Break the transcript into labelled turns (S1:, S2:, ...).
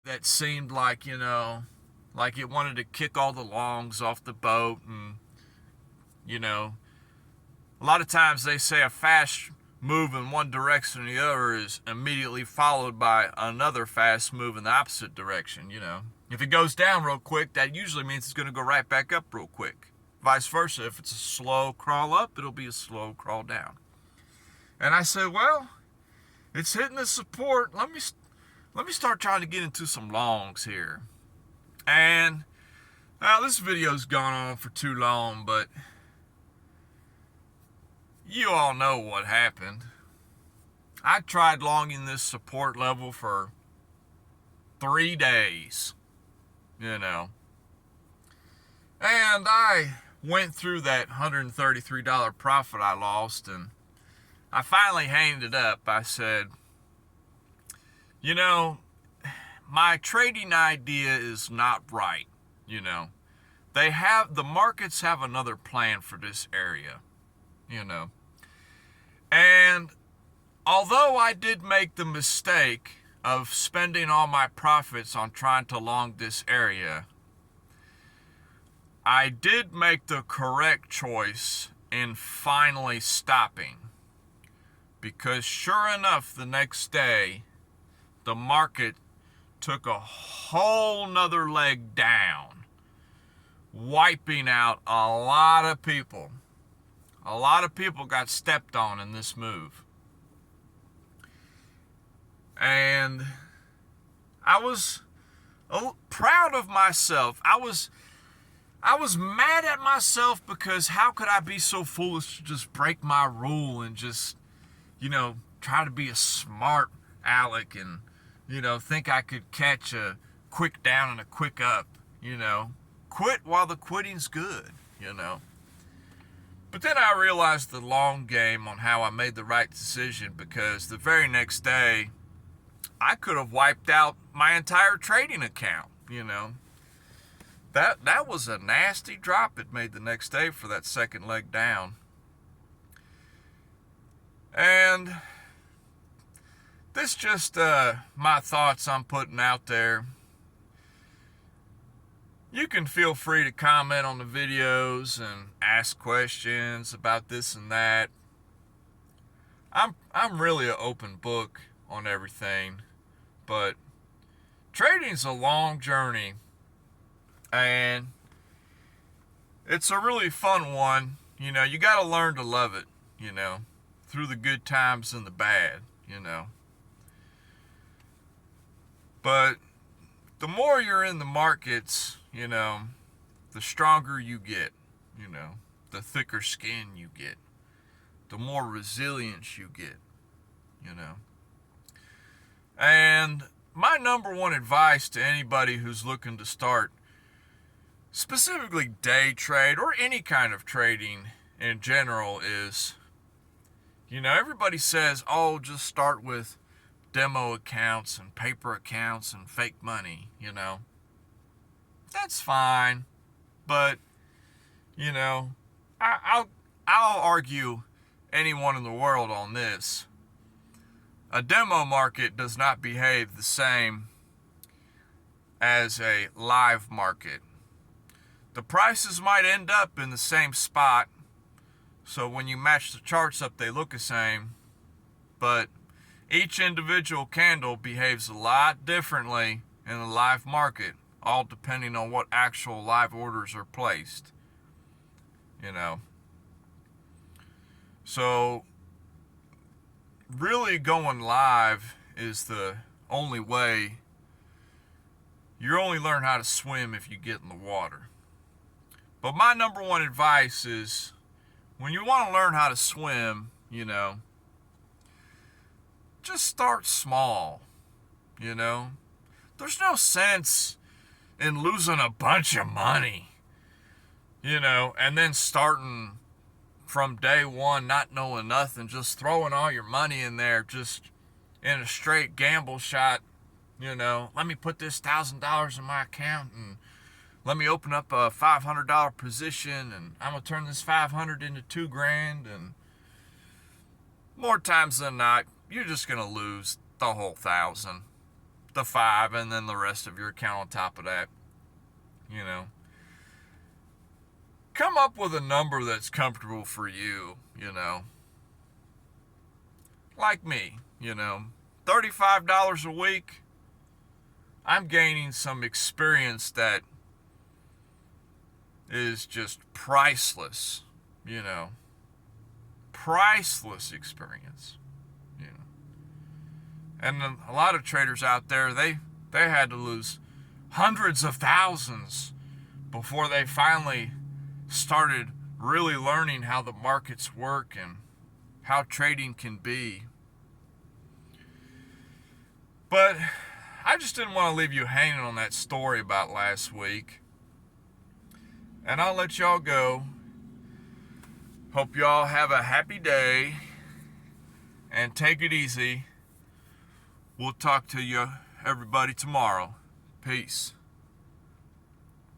S1: that seemed like, like it wanted to kick all the longs off the boat. And, you know, a lot of times they say a fast move in one direction or the other is immediately followed by another fast move in the opposite direction. If it goes down real quick, that usually means it's going to go right back up real quick. Vice versa, if it's a slow crawl up, it'll be a slow crawl down. And I said, well, it's hitting the support. Let me start trying to get into some longs here. And now this video's gone on for too long, but you all know what happened. I tried longing this support level for 3 days, and I went through that $133 profit I lost, and I finally handed it up. I said, my trading idea is not right. The markets have another plan for this area, and although I did make the mistake of spending all my profits on trying to long this area, I did make the correct choice in finally stopping. Because sure enough, the next day, the market took a whole nother leg down, wiping out a lot of people. A lot of people got stepped on in this move. And I was proud of myself. I was mad at myself because how could I be so foolish to just break my rule and just, try to be a smart aleck and, think I could catch a quick down and a quick up, Quit while the quitting's good. But then I realized the long game on how I made the right decision, because the very next day, I could have wiped out my entire trading account, That was a nasty drop it made the next day for that second leg down. And this just my thoughts I'm putting out there. You can feel free to comment on the videos and ask questions about this and that. I'm really an open book on everything, but trading's a long journey, and it's a really fun one. You got to learn to love it, through the good times and the bad, But the more you're in the markets, the stronger you get, the thicker skin you get, the more resilience you get, And my number one advice to anybody who's looking to start specifically day trade or any kind of trading in general is, everybody says, oh, just start with demo accounts and paper accounts and fake money, That's fine, but, I'll argue anyone in the world on this. A demo market does not behave the same as a live market. The prices might end up in the same spot, so when you match the charts up, they look the same, but each individual candle behaves a lot differently in the live market, all depending on what actual live orders are placed, So really going live is the only way. You only learn how to swim if you get in the water. But my number one advice is, when you want to learn how to swim, just start small, There's no sense in losing a bunch of money, and then starting from day one not knowing nothing, just throwing all your money in there just in a straight gamble shot. Let me put this $1,000 in my account and let me open up a $500 position and I'm gonna turn this 500 into $2,000, and more times than not you're just gonna lose the whole 1,000. the 5 and then the rest of your account on top of that. You know, come up with a number that's comfortable for you, you know. Like me, you know, $35 a week, I'm gaining some experience that is just priceless, you know. Priceless experience, you know. And a lot of traders out there, they had to lose hundreds of thousands before they finally started really learning how the markets work and how trading can be. But I just didn't want to leave you hanging on that story about last week. And I'll let y'all go. Hope y'all have a happy day and take it easy. We'll talk to you, everybody, tomorrow. Peace.